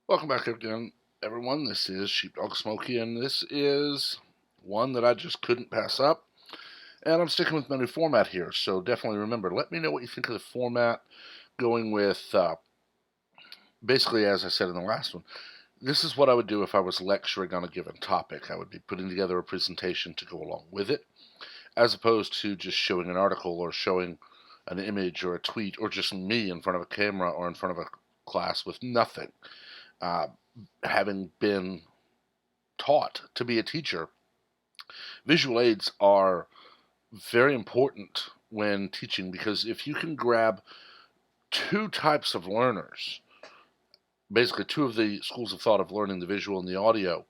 Welcome back again, everyone. This is Sheepdog Smokey, and this is one that I just couldn't pass up. And I'm sticking with my new format here, so definitely remember, let me know what you think of the format, going with, basically, as I said in the last one, this is what I would do if I was lecturing on a given topic. I would be putting together a presentation to go along with it, as opposed to just showing an article or showing an image or a tweet or just me in front of a camera or in front of a class with nothing. Uh, Having been taught to be a teacher, visual aids are very important when teaching, because if you can grab two types of learners, basically two of the schools of thought of learning, the visual and the audio,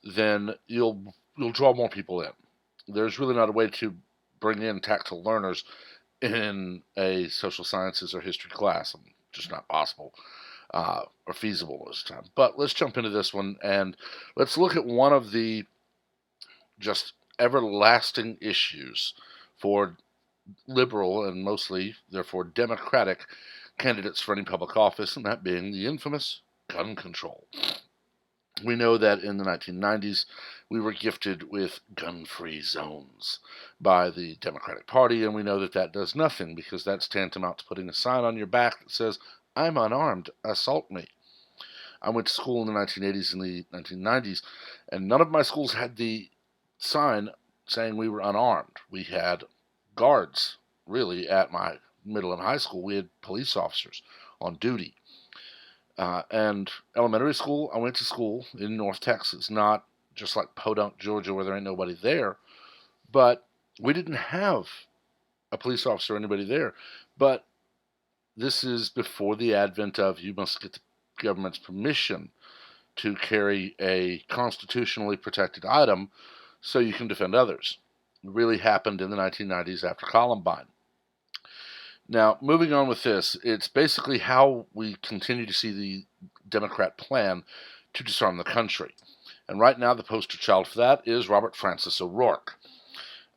then you'll draw more people in. There's really not a way to bring in tactile learners in a social sciences or history class. Just not possible or feasible most of the time. But let's jump into this one and let's look at one of the just everlasting issues for liberal and mostly, therefore, Democratic candidates for any public office, and that being the infamous gun control. We know that in the 1990s, we were gifted with gun-free zones by the Democratic Party, and we know that that does nothing, because that's tantamount to putting a sign on your back that says, "I'm unarmed, assault me." I went to school in the 1980s and the 1990s, and none of my schools had the sign saying we were unarmed. We had guards, really, at my middle and high school. We had police officers on duty. And elementary school, I went to school in North Texas, not just like Podunk, Georgia, where there ain't nobody there, but we didn't have a police officer or anybody there. But this is before the advent of you must get the government's permission to carry a constitutionally protected item so you can defend others. It really happened in the 1990s after Columbine. Now, moving on with this, it's basically how we continue to see the Democrat plan to disarm the country. And right now, the poster child for that is Robert Francis O'Rourke.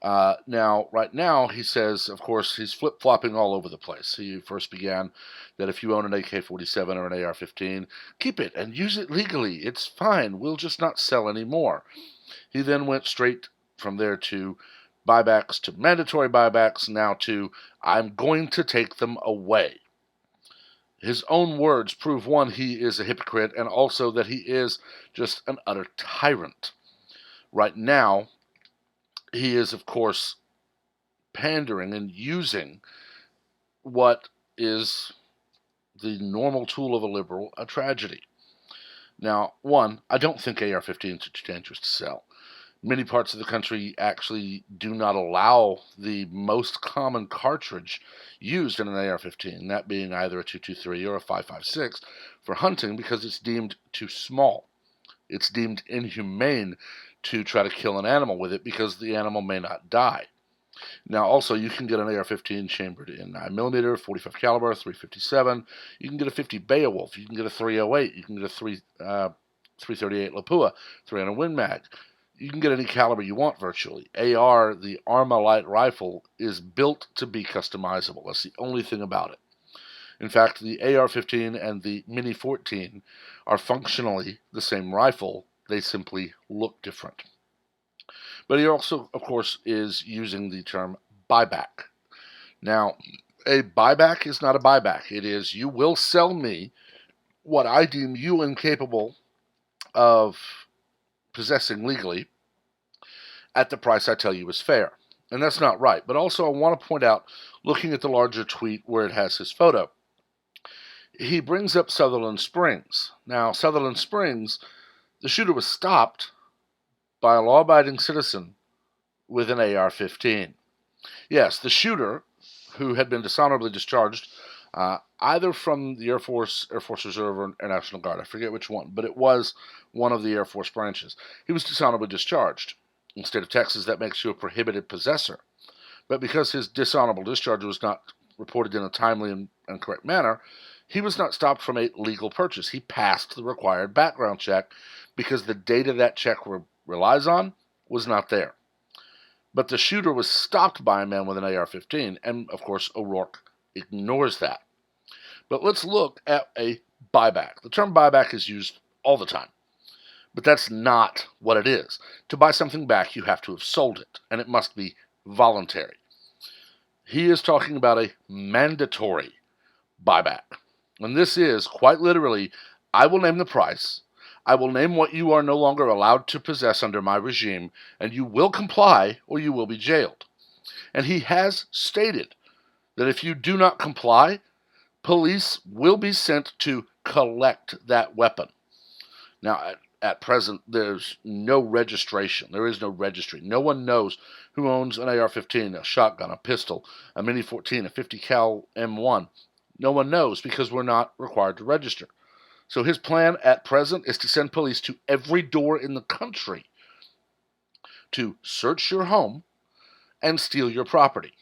Now, right now, he says, of course, he's flip-flopping all over the place. He first began that if you own an AK-47 or an AR-15, keep it and use it legally. It's fine. We'll just not sell any more. He then went straight from there to buybacks, to mandatory buybacks, now to I'm going to take them away. His own words prove, one, he is a hypocrite, and also that he is just an utter tyrant. Right now, he is, of course, pandering and using what is the normal tool of a liberal, a tragedy. Now, one, I don't think AR-15s are too dangerous to sell. Many parts of the country actually do not allow the most common cartridge used in an AR-15, that being either a 223 or a 5.56 for hunting, because it's deemed too small. It's deemed inhumane to try to kill an animal with it because the animal may not die. Now, also, you can get an AR-15 chambered in 9mm, 45 caliber, 357. You can get a 50 Beowulf. You can get a 308. You can get a 338 Lapua, 300 Win Mag. You can get any caliber you want virtually. AR, the Armalite rifle, is built to be customizable. That's the only thing about it. In fact, the AR-15 and the Mini 14 are functionally the same rifle. They simply look different. But he also, of course, is using the term buyback. Now, a buyback is not a buyback. It is, you will sell me what I deem you incapable of possessing legally at the price I tell you is fair. And that's not right. But also, I want to point out, looking at the larger tweet where it has his photo, he brings up Sutherland Springs. Now, Sutherland Springs, the shooter was stopped by a law-abiding citizen with an AR-15. Yes, the shooter, who had been dishonorably discharged, either from the Air Force Reserve, or Air National Guard, I forget which one, but it was one of the Air Force branches. He was dishonorably discharged. In the state of Texas, that makes you a prohibited possessor. But because his dishonorable discharge was not reported in a timely and correct manner, he was not stopped from a legal purchase. He passed the required background check because the data that check relies on was not there. But the shooter was stopped by a man with an AR-15, and of course O'Rourke ignores that. But let's look at a buyback. The term buyback is used all the time, but that's not what it is. To buy something back, you have to have sold it, and it must be voluntary. He is talking about a mandatory buyback. And this is, quite literally, I will name the price, I will name what you are no longer allowed to possess under my regime, and you will comply or you will be jailed. And he has stated that if you do not comply, police will be sent to collect that weapon. Now, at present, there's no registration. There is no registry. No one knows who owns an AR-15, a shotgun, a pistol, a Mini 14, a 50 cal M1. No one knows because we're not required to register. So his plan at present is to send police to every door in the country to search your home and steal your property.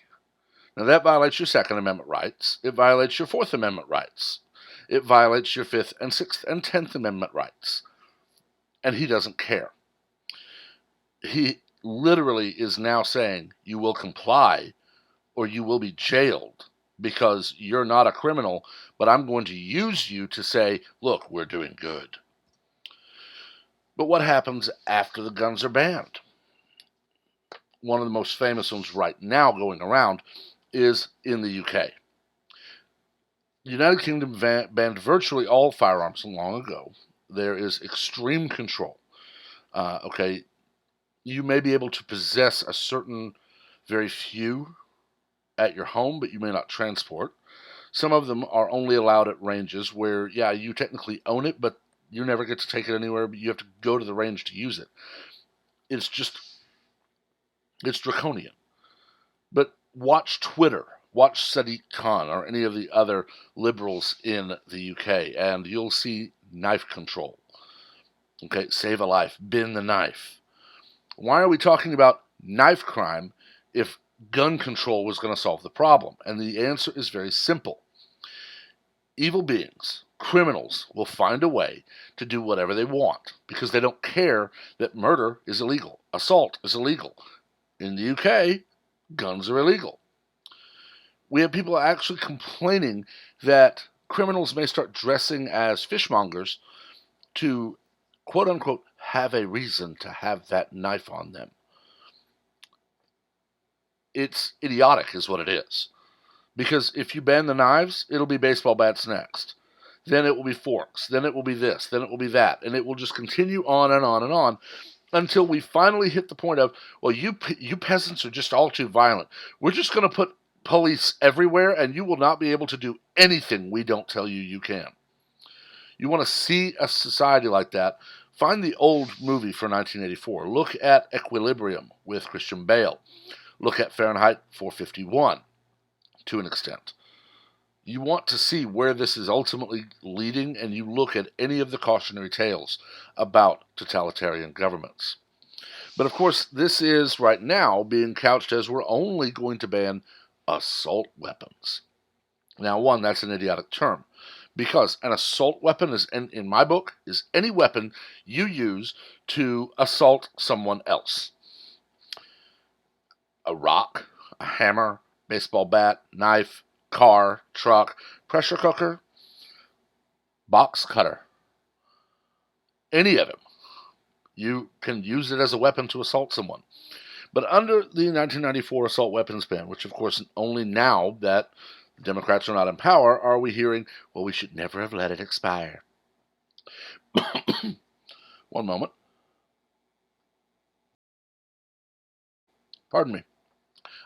Now that violates your Second Amendment rights. It violates your Fourth Amendment rights. It violates your Fifth and Sixth and 10th Amendment rights. And he doesn't care. He literally is now saying you will comply or you will be jailed because you're not a criminal, but I'm going to use you to say, look, we're doing good. But what happens after the guns are banned? One of the most famous ones right now going around is in the UK. The United Kingdom banned virtually all firearms long ago. There is extreme control. Okay, you may be able to possess a certain very few at your home, but you may not transport. Some of them are only allowed at ranges where, yeah, you technically own it, but you never get to take it anywhere, but you have to go to the range to use it. It's draconian. But watch Twitter, watch Sadiq Khan or any of the other liberals in the UK, and you'll see knife control. Okay, save a life, bend the knife. Why are we talking about knife crime if gun control was going to solve the problem? And the answer is very simple. Evil beings, criminals, will find a way to do whatever they want because they don't care that murder is illegal, assault is illegal. In the UK, guns are illegal. We have people actually complaining that criminals may start dressing as fishmongers to, quote unquote, have a reason to have that knife on them. It's idiotic is what it is. Because if you ban the knives, it'll be baseball bats next. Then it will be forks. Then it will be this. Then it will be that. And it will just continue on and on and on until we finally hit the point of, well, you peasants are just all too violent. We're just going to put police everywhere and you will not be able to do anything we don't tell you you can. You want to see a society like that, find the old movie for 1984. Look at Equilibrium with Christian Bale. Look at Fahrenheit 451 to an extent. You want to see where this is ultimately leading, and you look at any of the cautionary tales about totalitarian governments. But of course, this is right now being couched as we're only going to ban assault weapons. Now, one, that's an idiotic term, because an assault weapon is, in my book, is any weapon you use to assault someone else. A rock, a hammer, baseball bat, knife, car, truck, pressure cooker, box cutter. Any of them. You can use it as a weapon to assault someone. But under the 1994 assault weapons ban, which of course only now that the Democrats are not in power, are we hearing, well, we should never have let it expire. One moment. Pardon me.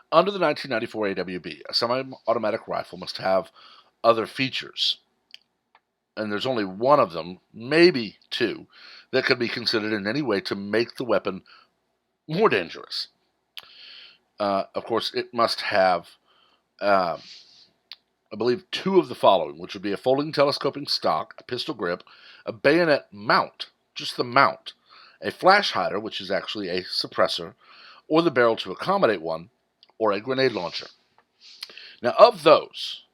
Under the 1994 AWB, a semi-automatic rifle must have other features. And there's only one of them, maybe two, that could be considered in any way to make the weapon more dangerous. Of course, it must have, I believe, two of the following, which would be a folding telescoping stock, a pistol grip, a bayonet mount, just the mount, a flash hider, which is actually a suppressor, or the barrel to accommodate one, or a grenade launcher. Now, of those,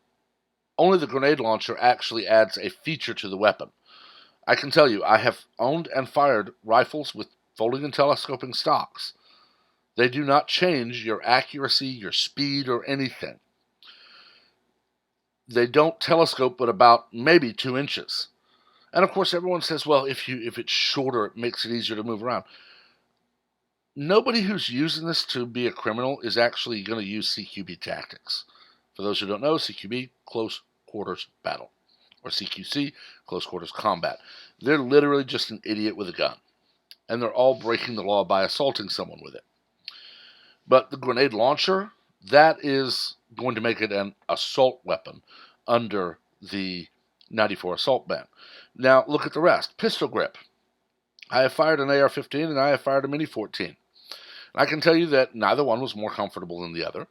only the grenade launcher actually adds a feature to the weapon. I can tell you, I have owned and fired rifles with folding and telescoping stocks. They do not change your accuracy, your speed, or anything. They don't telescope but about maybe 2 inches. And of course, everyone says, well, if it's shorter, it makes it easier to move around. Nobody who's using this to be a criminal is actually going to use CQB tactics. For those who don't know, CQB, close quarters battle, or CQC, close quarters combat. They're literally just an idiot with a gun, and they're all breaking the law by assaulting someone with it. But the grenade launcher, that is going to make it an assault weapon under the 94 assault ban. Now, look at the rest. Pistol grip. I have fired an AR-15 and I have fired a Mini-14. I can tell you that neither one was more comfortable than the other.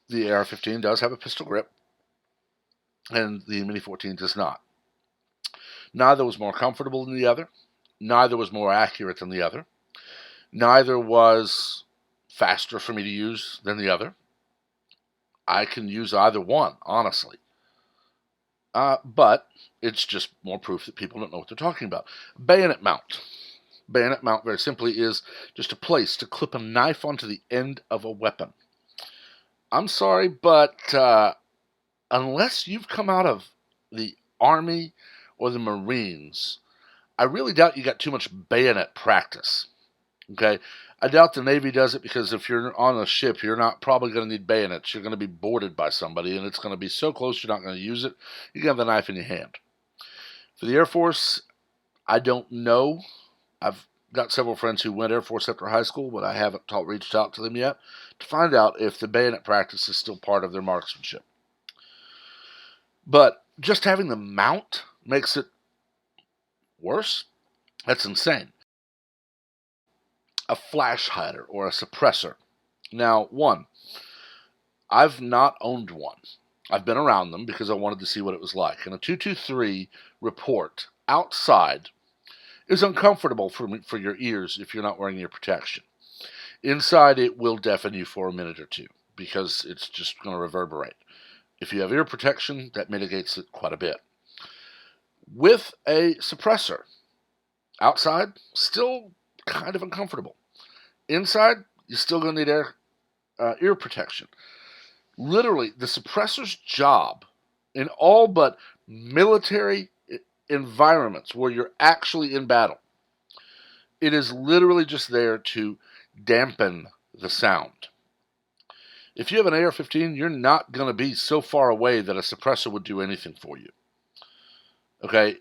The AR-15 does have a pistol grip, and the Mini-14 does not. Neither was more comfortable than the other. Neither was more accurate than the other. Neither was faster for me to use than the other. I can use either one, honestly. But it's just more proof that people don't know what they're talking about. Bayonet mount. Bayonet mount, very simply, is just a place to clip a knife onto the end of a weapon. I'm sorry, but unless you've come out of the Army or the Marines, I really doubt you got too much bayonet practice. Okay? I doubt the Navy does it, because if you're on a ship, you're not probably going to need bayonets. You're going to be boarded by somebody, and it's going to be so close you're not going to use it. You can have the knife in your hand. For the Air Force, I don't know. I've got several friends who went Air Force after high school, but I haven't reached out to them yet to find out if the bayonet practice is still part of their marksmanship. But just having the mount makes it worse? That's insane. A flash hider or a suppressor. Now, one, I've not owned one. I've been around them because I wanted to see what it was like. And a 223 report outside is uncomfortable for your ears if you're not wearing ear protection. Inside, it will deafen you for a minute or two because it's just going to reverberate. If you have ear protection, that mitigates it quite a bit. With a suppressor, outside, still kind of uncomfortable. Inside, you're still going to need ear protection. Literally, the suppressor's job in all but military environments where you're actually in battle, it is literally just there to dampen the sound. If you have an AR-15, you're not going to be so far away that a suppressor would do anything for you. Okay?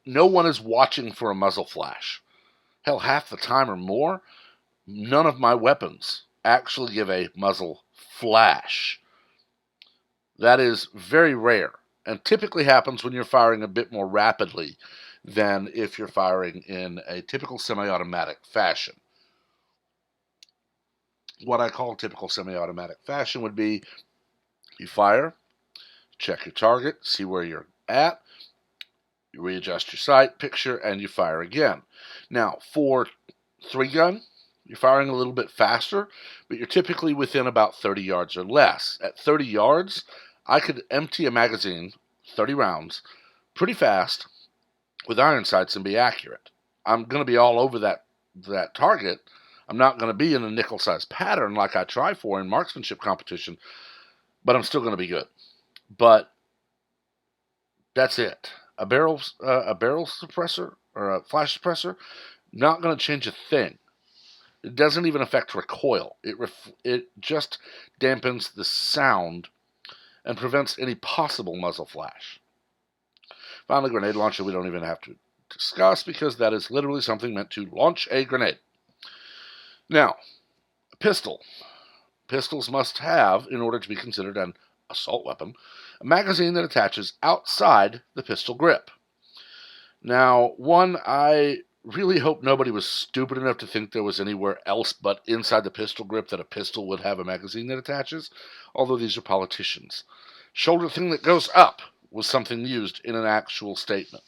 No one is watching for a muzzle flash. Hell, half the time or more, none of my weapons actually give a muzzle flash. That is very rare, and typically happens when you're firing a bit more rapidly than if you're firing in a typical semi-automatic fashion. What I call typical semi-automatic fashion would be you fire, check your target, see where you're at, you readjust your sight picture, and you fire again. Now, for 3-gun, you're firing a little bit faster, but you're typically within about 30 yards or less. At 30 yards, I could empty a magazine, 30 rounds, pretty fast with iron sights and be accurate. I'm going to be all over that target. I'm not going to be in a nickel-sized pattern like I try for in marksmanship competition, but I'm still going to be good. But that's it. A barrel suppressor or a flash suppressor, not going to change a thing. It doesn't even affect recoil. It just dampens the sound and prevents any possible muzzle flash. Finally, grenade launcher we don't even have to discuss because that is literally something meant to launch a grenade. Now, a pistol. Pistols must have, in order to be considered an assault weapon, a magazine that attaches outside the pistol grip. Now, one, I really hope nobody was stupid enough to think there was anywhere else but inside the pistol grip that a pistol would have a magazine that attaches, although these are politicians. Shoulder thing that goes up was something used in an actual statement.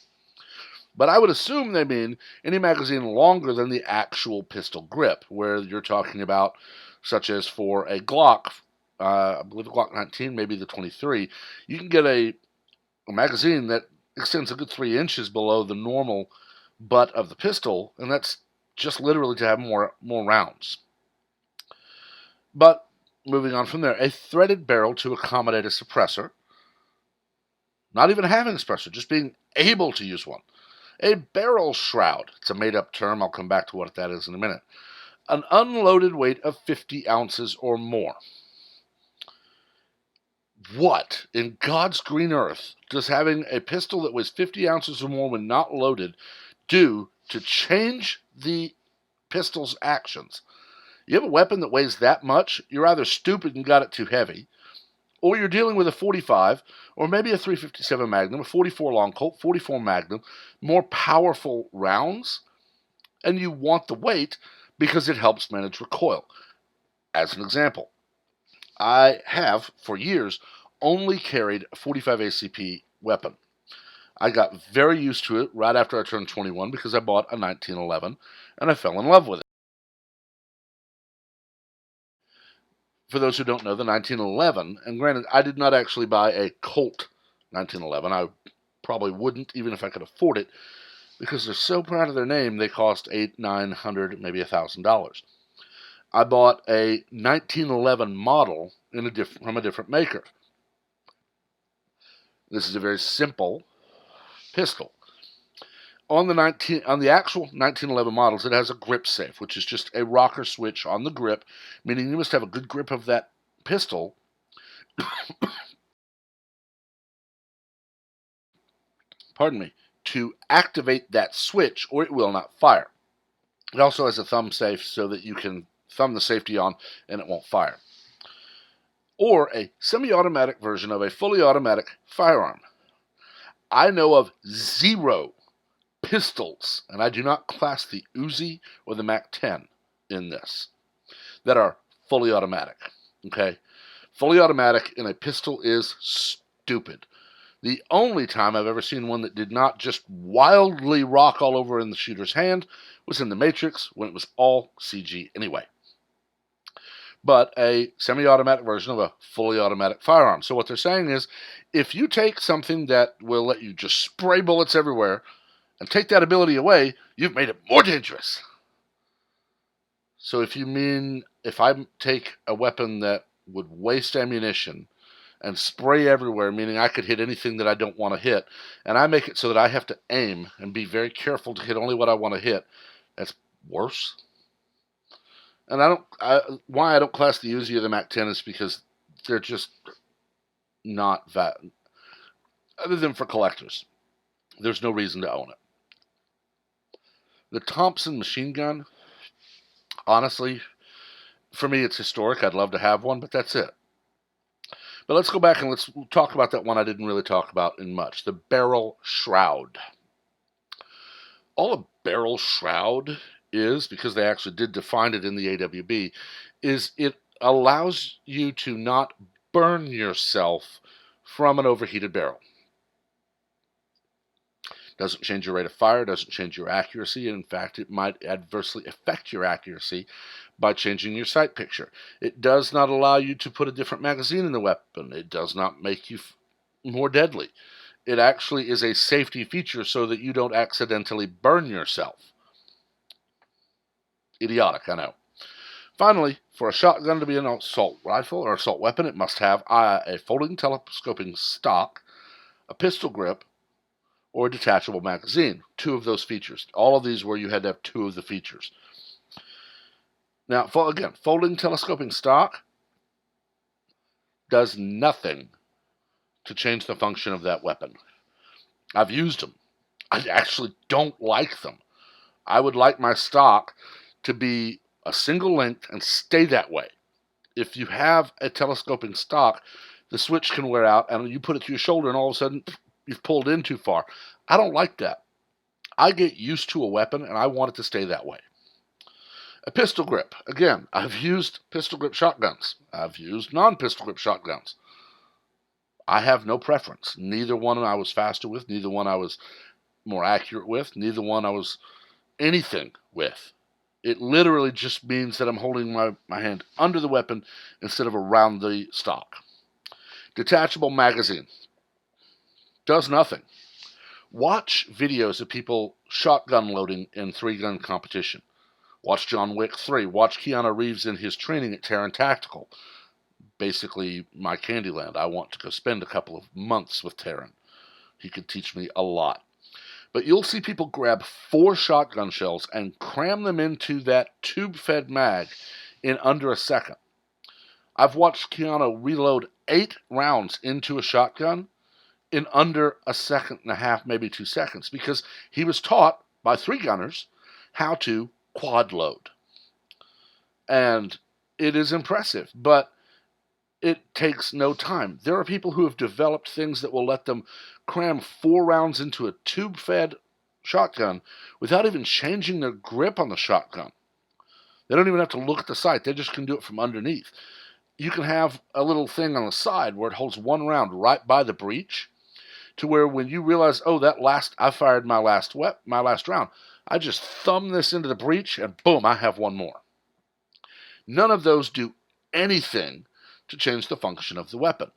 But I would assume they mean any magazine longer than the actual pistol grip, where you're talking about, such as for a Glock, I believe a Glock 19, maybe the 23, you can get a magazine that extends a good 3 inches below the normal butt of the pistol, and that's just literally to have more rounds. But moving on from there, a threaded barrel to accommodate a suppressor. Not even having a suppressor, just being able to use one. A barrel shroud. It's a made-up term. I'll come back to what that is in a minute. An unloaded weight of 50 ounces or more. What in God's green earth does having a pistol that weighs 50 ounces or more when not loaded do to change the pistol's actions? You have a weapon that weighs that much, you're either stupid and got it too heavy, or you're dealing with a 45, or maybe a 357 Magnum, a 44 Long Colt, 44 Magnum, more powerful rounds, and you want the weight because it helps manage recoil. As an example, I have, for years, only carried a 45 ACP weapon. I got very used to it right after I turned 21 because I bought a 1911, and I fell in love with it. For those who don't know, the 1911, and granted, I did not actually buy a Colt 1911. I probably wouldn't, even if I could afford it, because they're so proud of their name, they cost $800, $900, maybe $1,000. I bought a 1911 model from a different maker. This is a very simple pistol. On the actual 1911 models, it has a grip safe, which is just a rocker switch on the grip, meaning you must have a good grip of that pistol pardon me, to activate that switch, or it will not fire. It also has a thumb safe so that you can thumb the safety on and it won't fire. Or a semi-automatic version of a fully automatic firearm. I know of 0 pistols, and I do not class the Uzi or the MAC-10 in this, that are fully automatic. Okay? Fully automatic in a pistol is stupid. The only time I've ever seen one that did not just wildly rock all over in the shooter's hand was in The Matrix, when it was all CG anyway. But a semi-automatic version of a fully automatic firearm. So what they're saying is, if you take something that will let you just spray bullets everywhere and take that ability away, you've made it more dangerous. So if I take a weapon that would waste ammunition and spray everywhere, meaning I could hit anything that I don't want to hit, and I make it so that I have to aim and be very careful to hit only what I want to hit, that's worse. And why I don't class the Uzi or the MAC-10 is because they're just not that. Other than for collectors, there's no reason to own it. The Thompson machine gun, honestly, for me it's historic. I'd love to have one, but that's it. But let's go back and let's talk about that one I didn't really talk about in much, the barrel shroud. All a barrel shroud is, because they actually did define it in the AWB, is it allows you to not burn yourself from an overheated barrel. Doesn't change your rate of fire, doesn't change your accuracy, and in fact it might adversely affect your accuracy by changing your sight picture. It does not allow you to put a different magazine in the weapon. It does not make you more deadly. It actually is a safety feature so that you don't accidentally burn yourself. Idiotic, I know. Finally, for a shotgun to be an assault rifle or assault weapon, it must have a folding telescoping stock, a pistol grip, or a detachable magazine. 2 of those features. All of these where you had to have 2 of the features. Now, again, folding telescoping stock does nothing to change the function of that weapon. I've used them. I actually don't like them. I would like my stock to be a single length and stay that way. If you have a telescoping stock, the switch can wear out and you put it to your shoulder and all of a sudden you've pulled in too far. I don't like that. I get used to a weapon and I want it to stay that way. A pistol grip. Again, I've used pistol grip shotguns. I've used non-pistol grip shotguns. I have no preference. Neither one I was faster with, neither one I was more accurate with, neither one I was anything with. It literally just means that I'm holding my hand under the weapon instead of around the stock. Detachable magazine. Does nothing. Watch videos of people shotgun loading in 3-gun competition. Watch John Wick 3. Watch Keanu Reeves in his training at Terran Tactical. Basically, my Candyland. I want to go spend a couple of months with Terran. He could teach me a lot. But you'll see people grab 4 shotgun shells and cram them into that tube-fed mag in under a second. I've watched Keanu reload 8 rounds into a shotgun in under a second and a half, maybe 2 seconds, because he was taught by 3 gunners how to quad load. And it is impressive, but it takes no time. There are people who have developed things that will let them cram 4 rounds into a tube-fed shotgun without even changing their grip on the shotgun. They don't even have to look at the sight. They just can do it from underneath. You can have a little thing on the side where it holds 1 round right by the breech, to where when you realize, oh, I fired my last round, I just thumb this into the breech and boom, I have 1 more. None of those do anything to change the function of the weapon.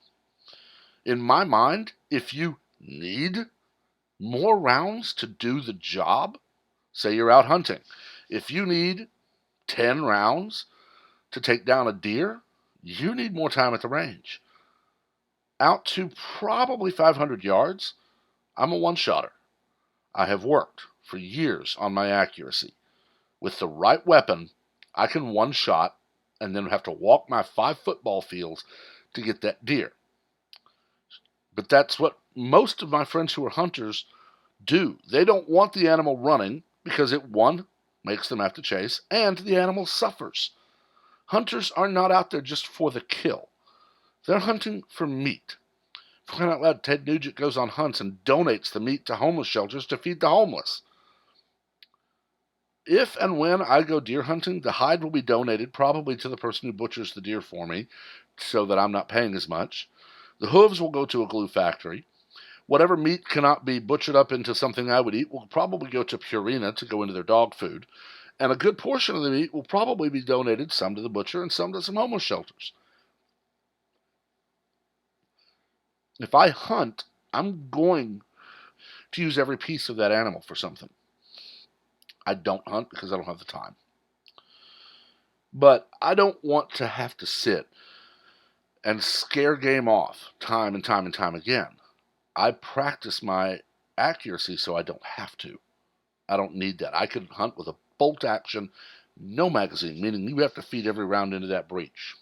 In my mind, if you need more rounds to do the job, say you're out hunting, if you need 10 rounds to take down a deer, you need more time at the range. Out to probably 500 yards, I'm a one-shotter. I have worked for years on my accuracy. With the right weapon, I can one-shot and then have to walk my 5 football fields to get that deer. But that's what most of my friends who are hunters do. They don't want the animal running because it, 1, makes them have to chase, and the animal suffers. Hunters are not out there just for the kill. They're hunting for meat. For crying out loud, Ted Nugent goes on hunts and donates the meat to homeless shelters to feed the homeless. If and when I go deer hunting, the hide will be donated probably to the person who butchers the deer for me so that I'm not paying as much. The hooves will go to a glue factory. Whatever meat cannot be butchered up into something I would eat will probably go to Purina to go into their dog food. And a good portion of the meat will probably be donated, some to the butcher and some to some homeless shelters. If I hunt, I'm going to use every piece of that animal for something. I don't hunt because I don't have the time. But I don't want to have to sit and scare game off time and time and time again. I practice my accuracy so I don't have to. I don't need that. I could hunt with a bolt action, no magazine, meaning you have to feed every round into that breech.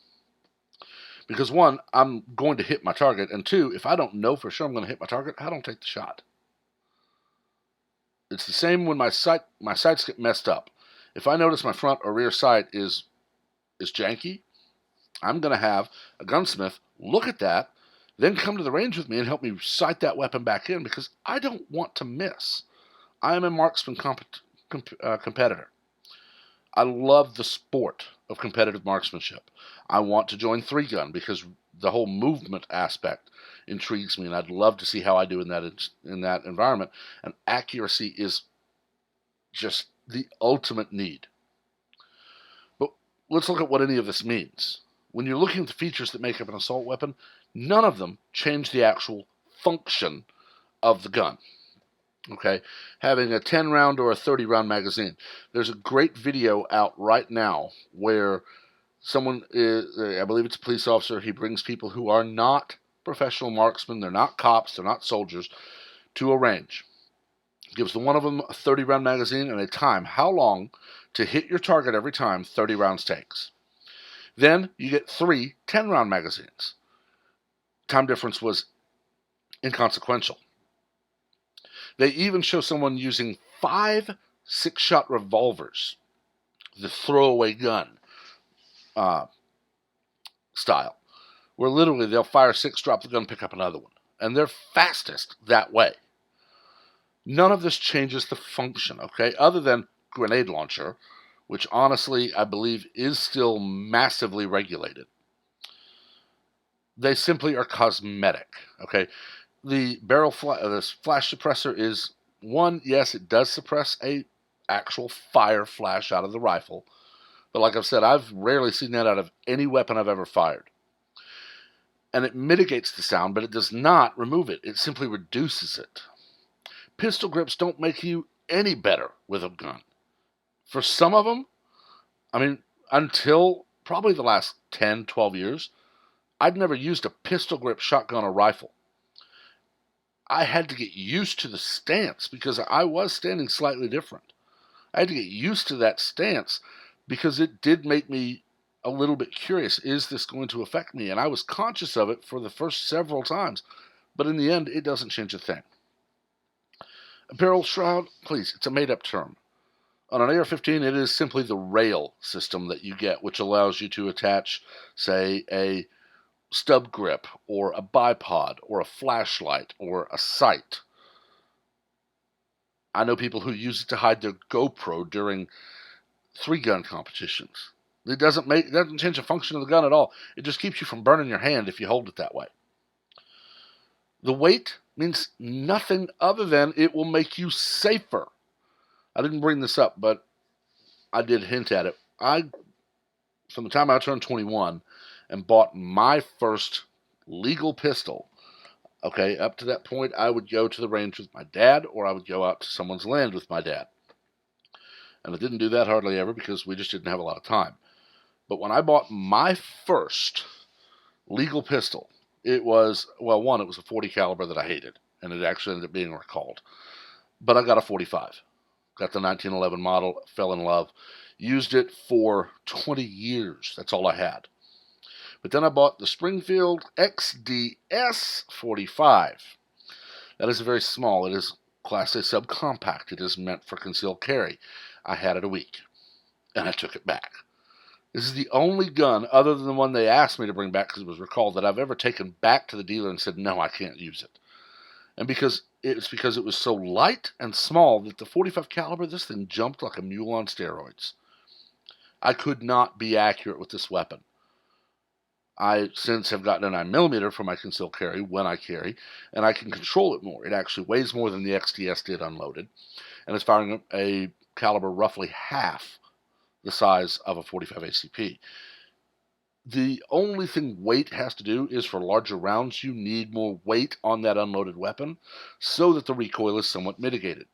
Because 1, I'm going to hit my target, and 2, if I don't know for sure I'm going to hit my target, I don't take the shot. It's the same when my sights get messed up. If I notice my front or rear sight is janky, I'm going to have a gunsmith look at that, then come to the range with me and help me sight that weapon back in because I don't want to miss. I am a marksman competitor. I love the sport of competitive marksmanship. I want to join 3-gun because the whole movement aspect intrigues me, and I'd love to see how I do in that environment. And accuracy is just the ultimate need. But let's look at what any of this means. When you're looking at the features that make up an assault weapon, none of them change the actual function of the gun. Okay, having a 10-round or a 30-round magazine. There's a great video out right now where someone is, I believe it's a police officer, he brings people who are not professional marksmen, they're not cops, they're not soldiers, to a range. Gives the one of them a 30-round magazine and a time, how long to hit your target every time 30 rounds takes. Then you get 3 10-round magazines. Time difference was inconsequential. They even show someone using 5 6-shot revolvers, the throwaway gun style, where literally they'll fire 6, drop the gun, pick up another one. And they're fastest that way. None of this changes the function, okay, other than grenade launcher, which honestly I believe is still massively regulated. They simply are cosmetic, okay. The this flash suppressor is, 1, yes, it does suppress a actual fire flash out of the rifle, but like I've said, I've rarely seen that out of any weapon I've ever fired. And it mitigates the sound, but it does not remove it. It simply reduces it. Pistol grips don't make you any better with a gun. For some of them, I mean, until probably the last 10, 12 years, I'd never used a pistol grip shotgun or rifle. I had to get used to the stance because I was standing slightly different. I had to get used to that stance because it did make me a little bit curious. Is this going to affect me? And I was conscious of it for the first several times, but in the end, it doesn't change a thing. A barrel shroud, please, it's a made-up term. On an AR-15, it is simply the rail system that you get, which allows you to attach, say, a stub grip or a bipod or a flashlight or a sight. I know people who use it to hide their GoPro during 3-gun competitions. It doesn't change the function of the gun at all. It just keeps you from burning your hand if you hold it that way. The weight means nothing other than it will make you safer. I didn't bring this up, but I did hint at it. From the time I turned 21 and bought my first legal pistol, okay, up to that point, I would go to the range with my dad, or I would go out to someone's land with my dad. And I didn't do that hardly ever because we just didn't have a lot of time. But when I bought my first legal pistol, it was, well, one, it was a 40 caliber that I hated, and it actually ended up being recalled. But I got a 45. Got the 1911 model, fell in love, used it for 20 years. That's all I had. But then I bought the Springfield XDS 45. That is very small. It is Class A subcompact. It is meant for concealed carry. I had it a week, and I took it back. This is the only gun, other than the one they asked me to bring back because it was recalled, that I've ever taken back to the dealer and said, no, I can't use it. And because it was so light and small that the 45 caliber, this thing jumped like a mule on steroids. I could not be accurate with this weapon. I since have gotten a 9mm for my concealed carry when I carry, and I can control it more. It actually weighs more than the XDS did unloaded, and it's firing a caliber roughly half the size of a 45 ACP. The only thing weight has to do is for larger rounds, you need more weight on that unloaded weapon so that the recoil is somewhat mitigated.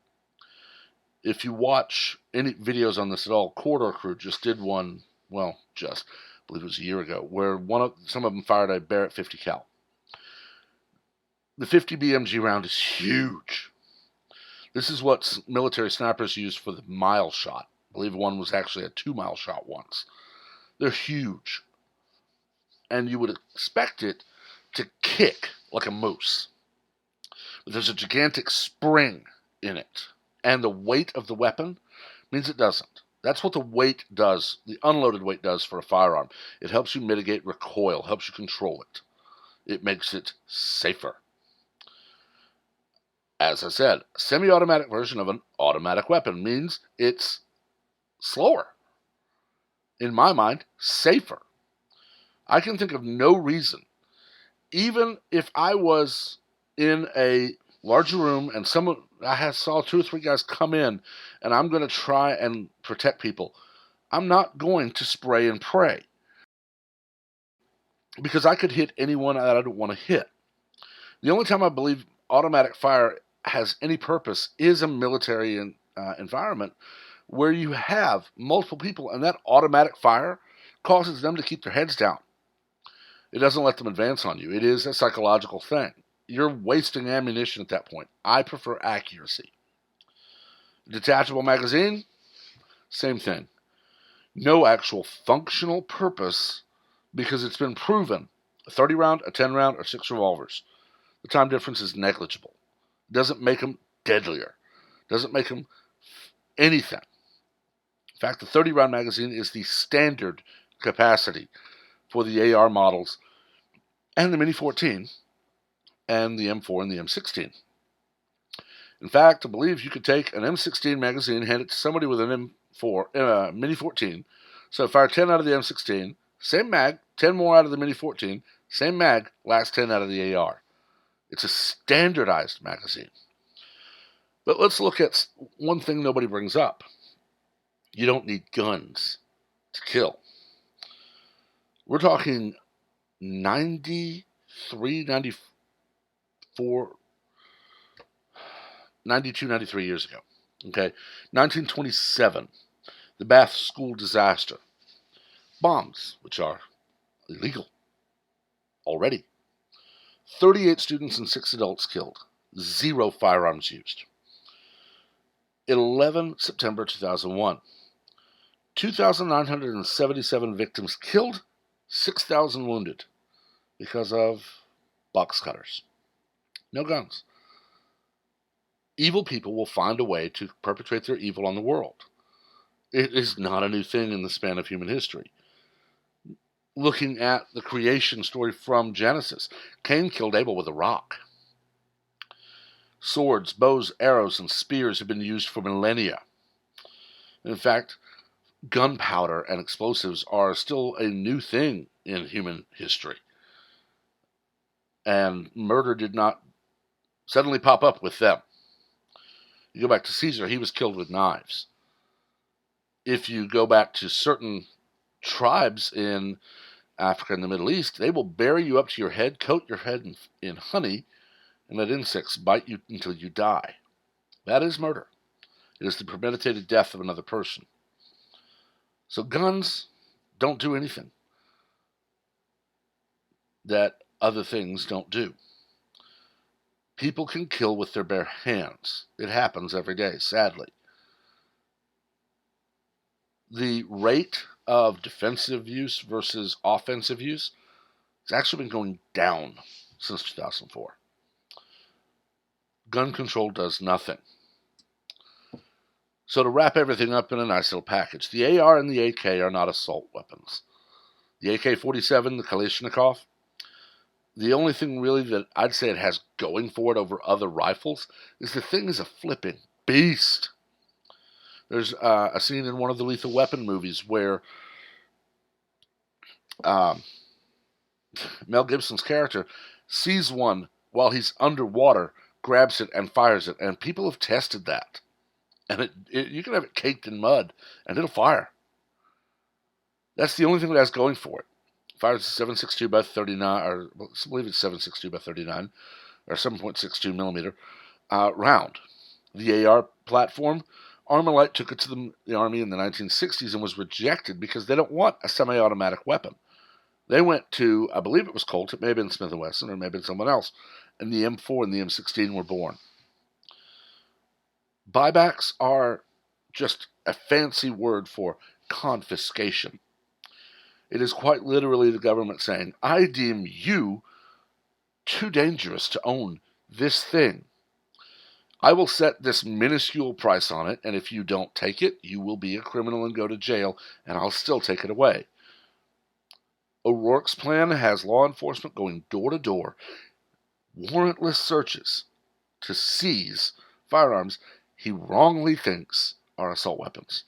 If you watch any videos on this at all, Corridor Crew just did one, well, I believe it was a year ago, where some of them fired a Barrett 50 cal. The 50 BMG round is huge. This is what military snipers use for the mile shot. I believe one was actually a 2-mile shot once. They're huge. And you would expect it to kick like a moose. But there's a gigantic spring in it. And the weight of the weapon means it doesn't. That's what the weight does, the unloaded weight does for a firearm. It helps you mitigate recoil, helps you control it. It makes it safer. As I said, a semi-automatic version of an automatic weapon means it's slower. In my mind, safer. I can think of no reason, even if I was in a larger room and I saw 2 or 3 guys come in and I'm going to try and protect people, I'm not going to spray and pray because I could hit anyone that I don't want to hit. The only time I believe automatic fire has any purpose is a military environment where you have multiple people and that automatic fire causes them to keep their heads down. It doesn't let them advance on you. It is a psychological thing. You're wasting ammunition at that point. I prefer accuracy. Detachable magazine, same thing. No actual functional purpose because it's been proven. A 30 round, a 10 round, or 6 revolvers. The time difference is negligible. It doesn't make them deadlier. It doesn't make them anything. In fact, the 30 round magazine is the standard capacity for the AR models and the Mini 14 and the M4 and the M16. In fact, I believe you could take an M16 magazine, hand it to somebody with an M4, Mini 14, so fire 10 out of the M16, same mag, 10 more out of the Mini 14, same mag, last 10 out of the AR. It's a standardized magazine. But let's look at one thing nobody brings up. You don't need guns to kill. We're talking 93, 94, 92, 93 years ago. Okay, 1927, the Bath School disaster. Bombs, which are illegal already. 38 students and 6 adults killed. 0 firearms used. 11 September 2001. 2,977 victims killed, 6,000 wounded because of box cutters. No guns. Evil people will find a way to perpetrate their evil on the world. It is not a new thing in the span of human history. Looking at the creation story from Genesis, Cain killed Abel with a rock. Swords, bows, arrows, and spears have been used for millennia. In fact, gunpowder and explosives are still a new thing in human history. And murder did not suddenly pop up with them. You go back to Caesar, he was killed with knives. If you go back to certain tribes in Africa and the Middle East, they will bury you up to your head, coat your head in honey, and let insects bite you until you die. That is murder. It is the premeditated death of another person. So guns don't do anything that other things don't do. People can kill with their bare hands. It happens every day, sadly. The rate of defensive use versus offensive use has actually been going down since 2004. Gun control does nothing. So to wrap everything up in a nice little package, the AR and the AK are not assault weapons. The AK-47, the Kalashnikov, the only thing really that I'd say it has going for it over other rifles is the thing is a flipping beast. There's a scene in one of the Lethal Weapon movies where Mel Gibson's character sees one while he's underwater, grabs it, and fires it. And people have tested that. And you can have it caked in mud, and it'll fire. That's the only thing it has going for it. Fires a 7.62 by 39, or I believe it's 7.62 by 39, or 7.62 millimeter round. The AR platform, Armalite took it to the Army in the 1960s and was rejected because they don't want a semi-automatic weapon. They went to, I believe it was Colt, it may have been Smith & Wesson, or it may have been someone else, and the M4 and the M16 were born. Buybacks are just a fancy word for confiscation. It is quite literally the government saying, I deem you too dangerous to own this thing. I will set this minuscule price on it, and if you don't take it, you will be a criminal and go to jail, and I'll still take it away. O'Rourke's plan has law enforcement going door to door, warrantless searches to seize firearms he wrongly thinks are assault weapons.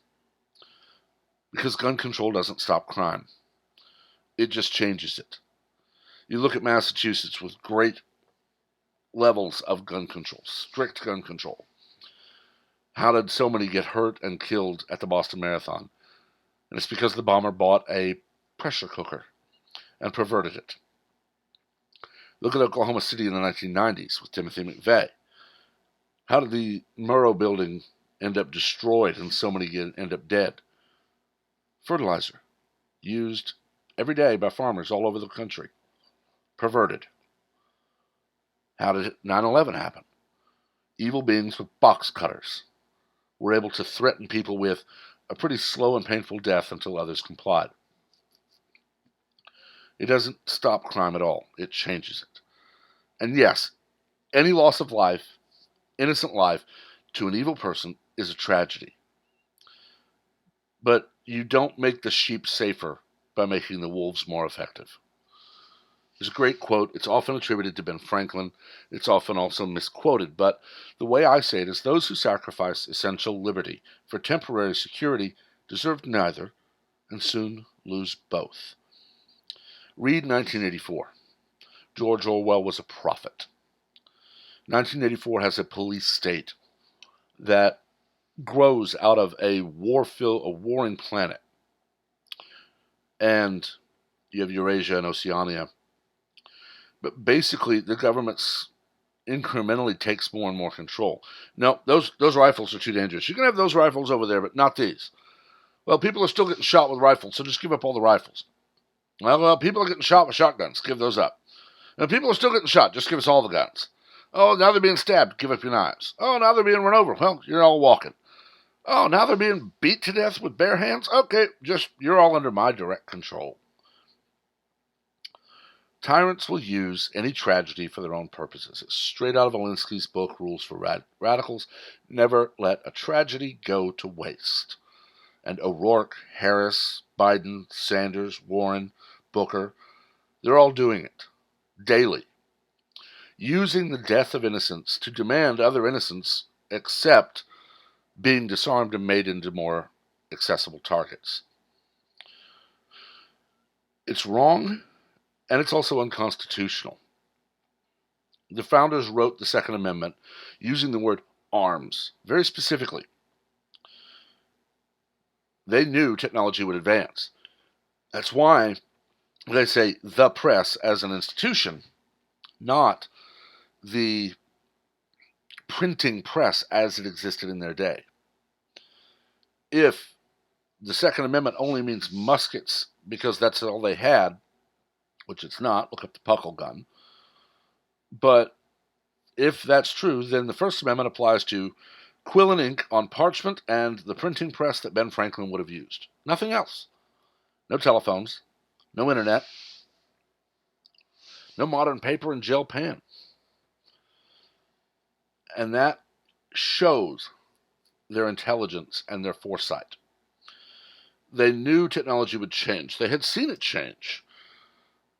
Because gun control doesn't stop crime. It just changes it. You look at Massachusetts with great levels of gun control, strict gun control. How did so many get hurt and killed at the Boston Marathon? And it's because the bomber bought a pressure cooker and perverted it. Look at Oklahoma City in the 1990s with Timothy McVeigh. How did the Murrow building end up destroyed and so many end up dead? Fertilizer, used every day by farmers all over the country. Perverted. How did 9/11 happen? Evil beings with box cutters were able to threaten people with a pretty slow and painful death until others complied. It doesn't stop crime at all. It changes it. And yes, any loss of life, innocent life, to an evil person is a tragedy. But you don't make the sheep safer by making the wolves more effective. There's a great quote. It's often attributed to Ben Franklin. It's often also misquoted. But the way I say it is those who sacrifice essential liberty for temporary security deserve neither and soon lose both. Read 1984. George Orwell was a prophet. 1984 has a police state that grows out of a warring planet. And you have Eurasia and Oceania. But basically, the government incrementally takes more and more control. No, those rifles are too dangerous. You can have those rifles over there, but not these. Well, people are still getting shot with rifles, so just give up all the rifles. Well, people are getting shot with shotguns. Give those up. And people are still getting shot. Just give us all the guns. Oh, now they're being stabbed. Give up your knives. Oh, now they're being run over. Well, you're all walking. Oh, now they're being beat to death with bare hands? Okay, just, you're all under my direct control. Tyrants will use any tragedy for their own purposes. It's straight out of Alinsky's book, Rules for Radicals. Never let a tragedy go to waste. And O'Rourke, Harris, Biden, Sanders, Warren, Booker, they're all doing it daily, using the death of innocents to demand other innocents accept being disarmed and made into more accessible targets. It's wrong, and it's also unconstitutional. The founders wrote the Second Amendment using the word arms very specifically. They knew technology would advance. That's why they say the press as an institution, not the printing press as it existed in their day. If the Second Amendment only means muskets because that's all they had, which it's not, look up the Puckle gun, but if that's true, then the First Amendment applies to quill and ink on parchment and the printing press that Ben Franklin would have used. Nothing else. No telephones, no internet, no modern paper and gel pen. And that shows their intelligence and their foresight. They knew technology would change. They had seen it change.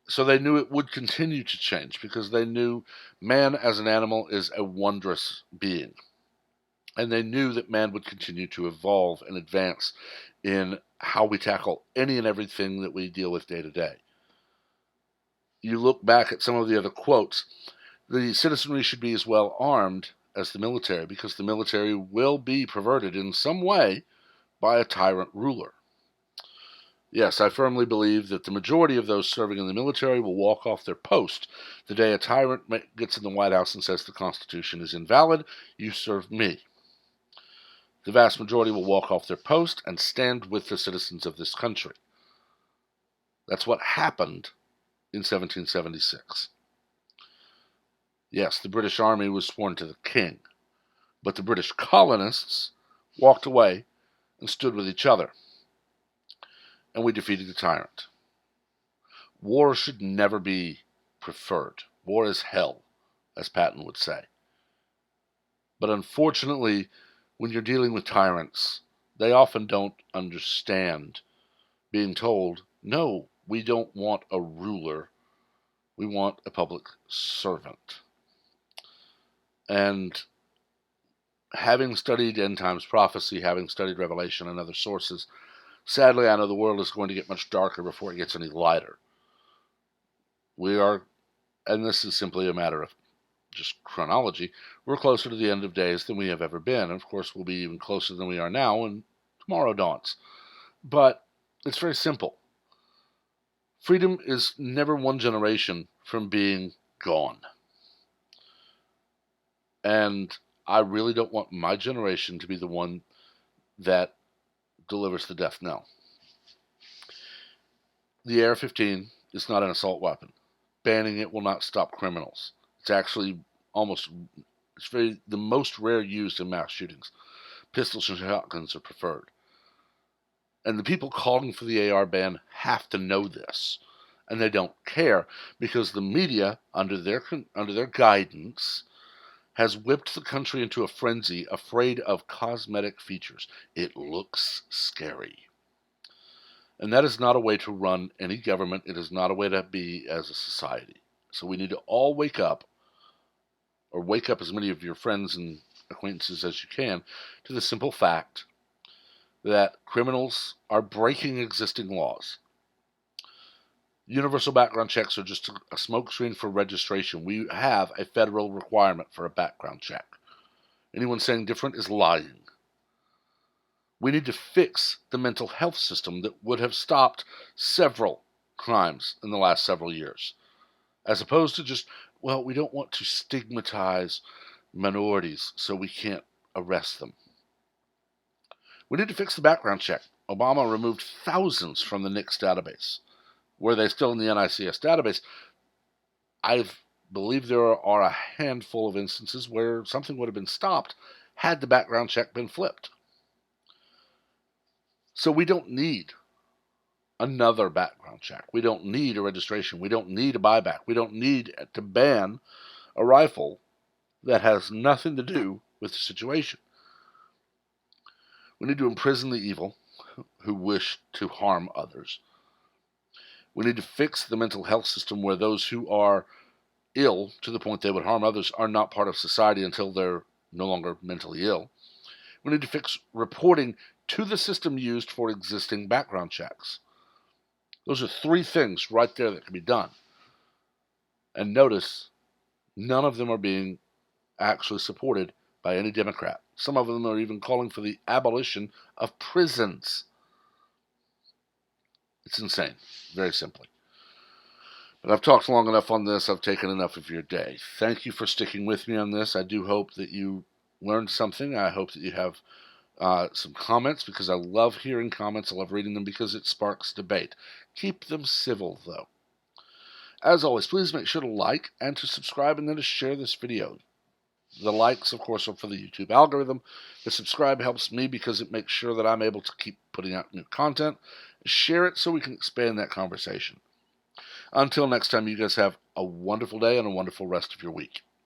So they knew it would continue to change because they knew man as an animal is a wondrous being. And they knew that man would continue to evolve and advance in how we tackle any and everything that we deal with day to day. You look back at some of the other quotes, the citizenry should be as well armed as the military because the military will be perverted in some way by a tyrant ruler. Yes, I firmly believe that the majority of those serving in the military will walk off their post the day a tyrant gets in the White House and says the Constitution is invalid, you serve me. The vast majority will walk off their post and stand with the citizens of this country. That's what happened in 1776. Yes, the British Army was sworn to the king, but the British colonists walked away and stood with each other. And we defeated the tyrant. War should never be preferred. War is hell, as Patton would say. But unfortunately, when you're dealing with tyrants, they often don't understand being told, no, we don't want a ruler, we want a public servant. And having studied end times prophecy, having studied Revelation and other sources, sadly, I know the world is going to get much darker before it gets any lighter. We are, and this is simply a matter of just chronology, we're closer to the end of days than we have ever been. And of course, we'll be even closer than we are now when tomorrow dawns. But it's very simple. Freedom is never one generation from being gone. And I really don't want my generation to be the one that delivers the death knell. The AR-15 is not an assault weapon. Banning it will not stop criminals. It's actually the most rare used in mass shootings. Pistols and shotguns are preferred. And the people calling for the AR ban have to know this. And they don't care because the media, under their guidance, has whipped the country into a frenzy, afraid of cosmetic features. It looks scary. And that is not a way to run any government. It is not a way to be as a society. So we need to all wake up, or wake up as many of your friends and acquaintances as you can, to the simple fact that criminals are breaking existing laws. Universal background checks are just a smokescreen for registration. We have a federal requirement for a background check. Anyone saying different is lying. We need to fix the mental health system that would have stopped several crimes in the last several years. As opposed to just, well, we don't want to stigmatize minorities, so we can't arrest them. We need to fix the background check. Obama removed thousands from the NICS database. Were they still in the NICS database? I've believe there are a handful of instances where something would have been stopped had the background check been flipped. So we don't need another background check. We don't need a registration. We don't need a buyback. We don't need to ban a rifle that has nothing to do with the situation. We need to imprison the evil who wish to harm others. We need to fix the mental health system where those who are ill to the point they would harm others are not part of society until they're no longer mentally ill. We need to fix reporting to the system used for existing background checks. Those are three things right there that can be done. And notice, none of them are being actually supported by any Democrat. Some of them are even calling for the abolition of prisons. It's insane, very simply. But I've talked long enough on this. I've taken enough of your day. Thank you for sticking with me on this. I do hope that you learned something. I hope that you have some comments, because I love hearing comments. I love reading them because it sparks debate. Keep them civil, though. As always, please make sure to like and to subscribe and then to share this video. The likes, of course, are for the YouTube algorithm. The subscribe helps me because it makes sure that I'm able to keep putting out new content. Share it so we can expand that conversation. Until next time, you guys have a wonderful day and a wonderful rest of your week.